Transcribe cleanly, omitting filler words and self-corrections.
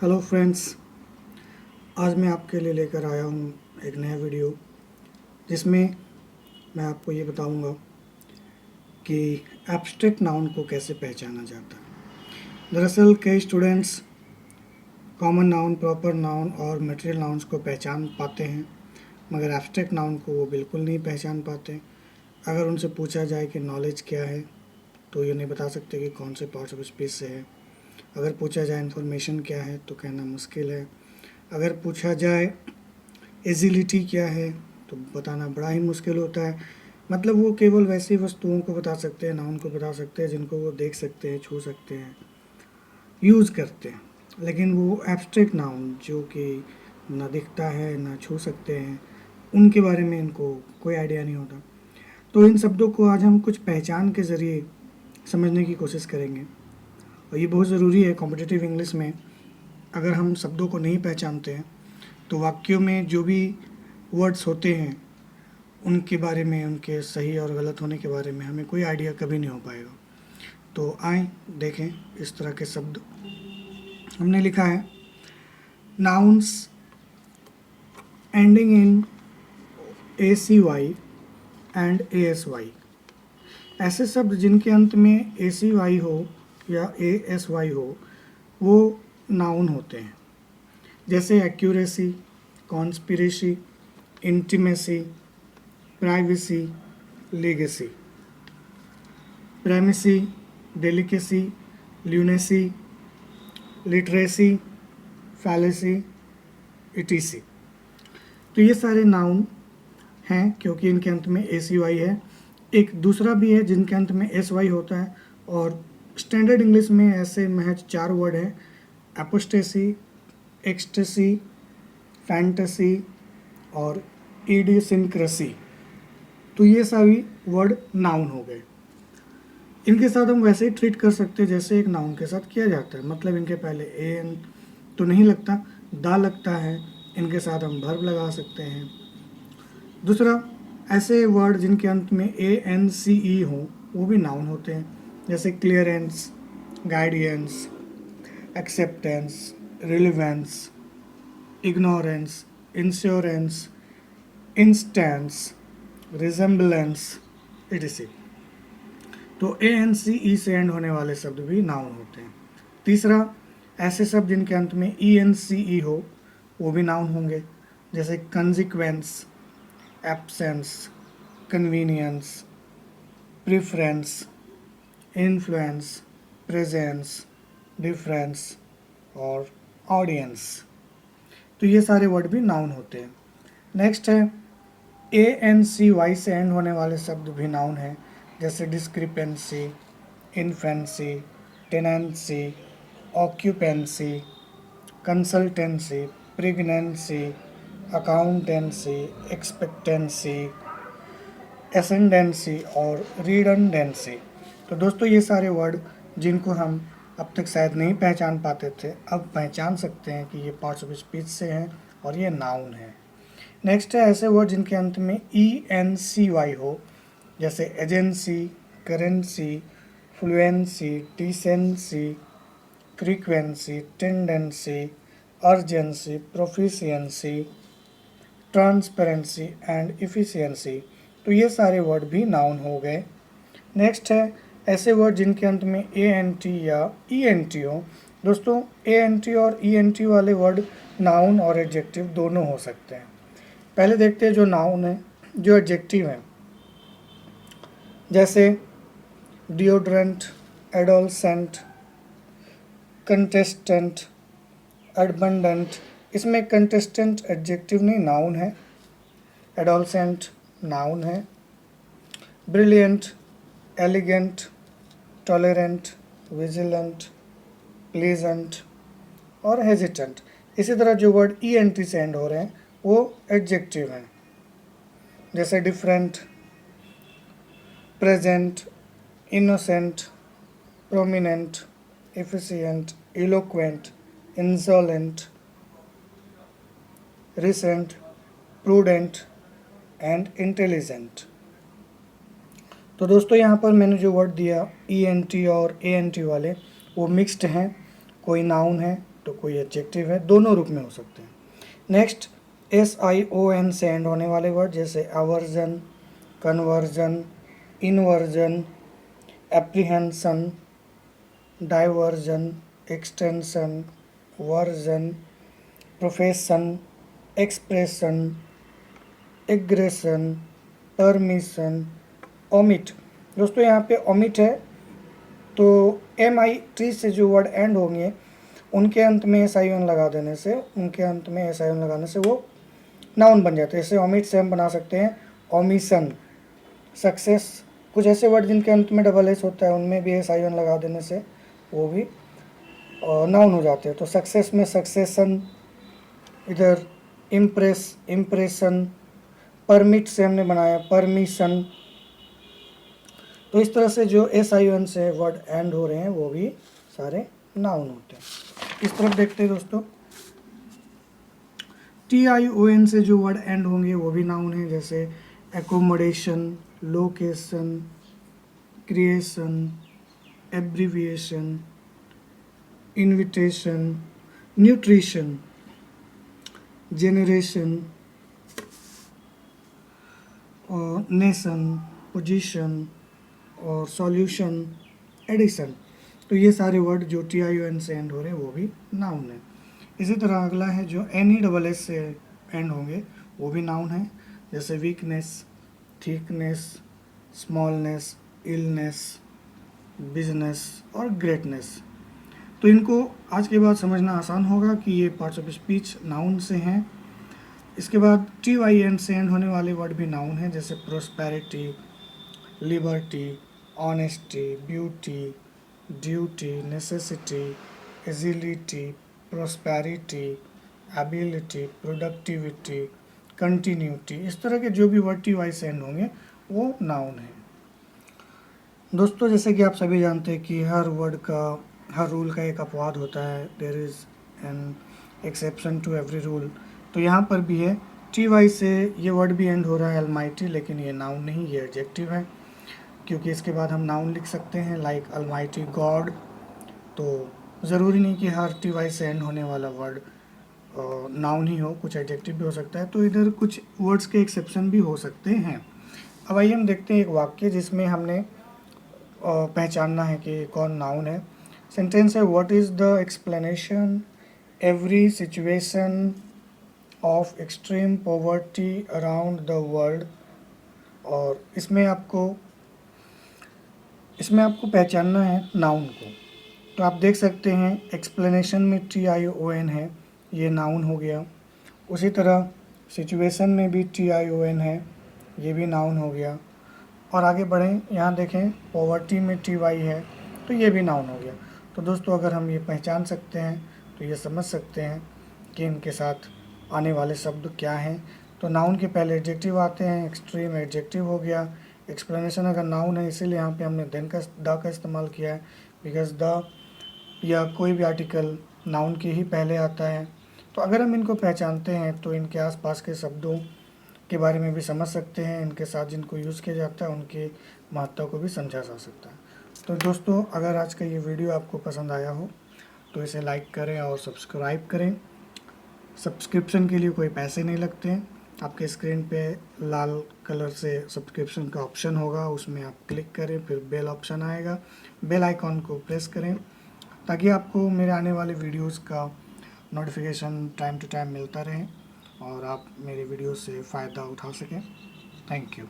Hello friends, आज मैं आपके लिए लेकर आया हूँ एक नया वीडियो जिसमें मैं आपको ये बताऊँगा कि एब्स्ट्रैक्ट नाउन को कैसे पहचाना जाता है। दरअसल कई students common noun, proper noun और मटेरियल नाउन्स को पहचान पाते हैं, मगर एब्स्ट्रैक्ट नाउन को वो बिल्कुल नहीं पहचान पाते। अगर उनसे पूछा जाए कि नॉलेज क्या है तो ये नहीं बता सकते कि कौन से पार्ट्स ऑफ स्पीच से है। अगर पूछा जाए इन्फॉर्मेशन क्या है तो कहना मुश्किल है। अगर पूछा जाए एजिलिटी क्या है तो बताना बड़ा ही मुश्किल होता है। मतलब वो केवल वैसी वस्तुओं को बता सकते हैं, नाउन को बता सकते हैं जिनको वो देख सकते हैं, छू सकते हैं, यूज़ करते हैं। लेकिन वो एब्स्ट्रैक्ट नाउन जो कि ना दिखता है ना छू सकते हैं, उनके बारे में इनको कोई आइडिया नहीं होता। तो इन शब्दों को आज हम कुछ पहचान के ज़रिए समझने की कोशिश करेंगे, और ये बहुत ज़रूरी है कॉम्पिटिटिव इंग्लिश में। अगर हम शब्दों को नहीं पहचानते हैं तो वाक्यों में जो भी वर्ड्स होते हैं उनके बारे में, उनके सही और गलत होने के बारे में हमें कोई आइडिया कभी नहीं हो पाएगा। तो आए देखें इस तरह के शब्द। हमने लिखा है nouns ending in ACY and ASY। ऐसे शब्द जिनके अंत में ACY हो या ASY हो वो नाउन होते हैं, जैसे accuracy, conspiracy, intimacy, privacy, legacy. Primacy, delicacy, lunacy, literacy, fallacy, etc.. तो ये सारे नाउन हैं क्योंकि इनके अंत में ACY है। एक दूसरा भी है जिनके अंत में SY होता है, और स्टैंडर्ड इंग्लिश में ऐसे महज 4 वर्ड है: एपोस्टेसी, एक्सटेसी, फैंटेसी और इडियोसिंक्रेसी। तो ये सभी वर्ड नाउन हो गए। इनके साथ हम वैसे ही ट्रीट कर सकते हैं जैसे एक नाउन के साथ किया जाता है। मतलब इनके पहले AN तो नहीं लगता, दा लगता है। इनके साथ हम वर्ब लगा सकते हैं। दूसरा, ऐसे वर्ड जिनके अंत में ANCE हो वो भी नाउन होते हैं, जैसे clearance, guidance, acceptance, relevance, ignorance, insurance, instance, resemblance, etc। तो ANCE से एंड होने वाले शब्द भी नाउन होते हैं। तीसरा, ऐसे शब्द जिनके अंत में ENCE हो वो भी नाउन होंगे, जैसे consequence, absence, convenience, preference, influence, presence, difference और ऑडियंस। तो ये सारे वर्ड भी नाउन होते हैं। नेक्स्ट है ANCY से एंड होने वाले शब्द भी नाउन हैं, जैसे discrepancy, infancy, tenancy, occupancy, consultancy, pregnancy, accountancy, expectancy, ascendancy और रिडंडेंसी। तो दोस्तों ये सारे वर्ड जिनको हम अब तक शायद नहीं पहचान पाते थे, अब पहचान सकते हैं कि ये पार्ट्स ऑफ स्पीच से हैं और ये नाउन है। नेक्स्ट है ऐसे वर्ड जिनके अंत में ENCY हो, जैसे agency, currency, fluency, decency, frequency, tendency, urgency, proficiency, transparency and efficiency. तो ये सारे वर्ड भी नाउन हो गए। नेक्स्ट है ऐसे वर्ड जिनके अंत में ANT या ENT हो। दोस्तों ANT और ENT वाले वर्ड नाउन और एडजेक्टिव दोनों हो सकते हैं। पहले देखते हैं जो नाउन है, जो एडजेक्टिव है, जैसे डिओड्रेंट, एडोलसेंट, कंटेस्टेंट, एडबंडेंट। इसमें कंटेस्टेंट एडजेक्टिव नहीं, नाउन है। एडोलसेंट नाउन है। Brilliant, elegant, tolerant, vigilant, pleasant और हेजिटेंट। इसी तरह जो वर्ड ENT से एंड हो रहे हैं वो एडजेक्टिव हैं, जैसे different, present, innocent, prominent, efficient, eloquent, insolent, recent, prudent and intelligent. तो दोस्तों यहाँ पर मैंने जो वर्ड दिया ENT और ANT वाले वो मिक्स्ड हैं, कोई नाउन है तो कोई एडजेक्टिव है, दोनों रूप में हो सकते हैं। नेक्स्ट SION से एंड होने वाले वर्ड जैसे aversion, conversion, inversion, apprehension, diversion, extension, version, profession, expression, aggression, permission, omit. दोस्तों यहाँ पे ओमिट है तो MIT से जो वर्ड एंड होंगे उनके अंत में SION लगा देने से, उनके अंत में SION लगाने से वो नाउन बन जाते हैं। जैसे ओमिट से हम बना सकते हैं ओमिशन, सक्सेस। कुछ ऐसे वर्ड जिनके अंत में डबल एस होता है उनमें भी SION लगा देने से वो भी नाउन हो जाते हैं। तो सक्सेस में सक्सेशन, इधर इम्प्रेस, इम्प्रेशन, परमिट से हमने बनाया परमिशन। तो इस तरह से जो SION से वर्ड एंड हो रहे हैं वो भी सारे नाउन होते हैं। इस तरफ देखते हैं दोस्तों, TION से जो वर्ड एंड होंगे वो भी नाउन है, जैसे accommodation, location, creation, abbreviation, invitation, nutrition, generation, nation, position और सॉल्यूशन, एडिशन। तो ये सारे वर्ड जो TION से एंड हो रहे हैं वो भी नाउन है। इसी तरह अगला है जो NESS से एंड होंगे वो भी नाउन है, जैसे weakness, thickness, smallness, illness, business और ग्रेटनेस। तो इनको आज के बाद समझना आसान होगा कि ये पार्ट्स ऑफ स्पीच नाउन से हैं। इसके बाद TYN से एंड होने वाले वर्ड भी नाउन हैं, जैसे prosperity, liberty, honesty, beauty, duty, necessity, agility, prosperity, ability, productivity, continuity. इस तरह के जो भी वर्ड TY से एंड होंगे वो नाउन है। दोस्तों जैसे कि आप सभी जानते हैं कि हर वर्ड का, हर रूल का एक अपवाद होता है, there is an exception to every rule. तो यहाँ पर भी है, TY से ये वर्ड भी एंड हो रहा है अलमाइटी, लेकिन ये नाउन नहीं, ये एडजेक्टिव है, क्योंकि इसके बाद हम नाउन लिख सकते हैं लाइक अलमाइटी गॉड। तो ज़रूरी नहीं कि हर TY से एंड होने वाला वर्ड नाउन ही हो, कुछ एडजेक्टिव भी हो सकता है। तो इधर कुछ वर्ड्स के एक्सेप्शन भी हो सकते हैं। अब आइए हम देखते हैं एक वाक्य जिसमें हमने पहचानना है कि कौन नाउन है। सेंटेंस है, what is the explanation every situation of extreme poverty around the world. और इसमें आपको पहचानना है नाउन को। तो आप देख सकते हैं एक्सप्लेनेशन में TION है, ये नाउन हो गया। उसी तरह सिचुएशन में भी TION है, ये भी नाउन हो गया। और आगे बढ़ें, यहाँ देखें पॉवर्टी में TY है, तो ये भी नाउन हो गया। तो दोस्तों अगर हम ये पहचान सकते हैं तो ये समझ सकते हैं कि इनके साथ आने वाले शब्द क्या हैं। तो नाउन के पहले एडजेक्टिव आते हैं, एक्सट्रीम एडजेक्टिव हो गया। एक्सप्लेनेशन अगर नाउन है इसीलिए यहाँ पे हमने द का इस्तेमाल किया है, बिकॉज द या कोई भी आर्टिकल नाउन के ही पहले आता है। तो अगर हम इनको पहचानते हैं तो इनके आसपास के शब्दों के बारे में भी समझ सकते हैं, इनके साथ जिनको यूज़ किया जाता है उनके महत्व को भी समझा जा सकता है। तो दोस्तों अगर आज का ये वीडियो आपको पसंद आया हो तो इसे लाइक करें और सब्सक्राइब करें। सब्सक्रिप्शन के लिए कोई पैसे नहीं लगते हैं। आपके स्क्रीन पे लाल कलर से सब्सक्रिप्शन का ऑप्शन होगा, उसमें आप क्लिक करें, फिर बेल ऑप्शन आएगा, बेल आइकॉन को प्रेस करें ताकि आपको मेरे आने वाले वीडियोस का नोटिफिकेशन टाइम टू टाइम मिलता रहे और आप मेरे वीडियो से फ़ायदा उठा सकें। Thank you.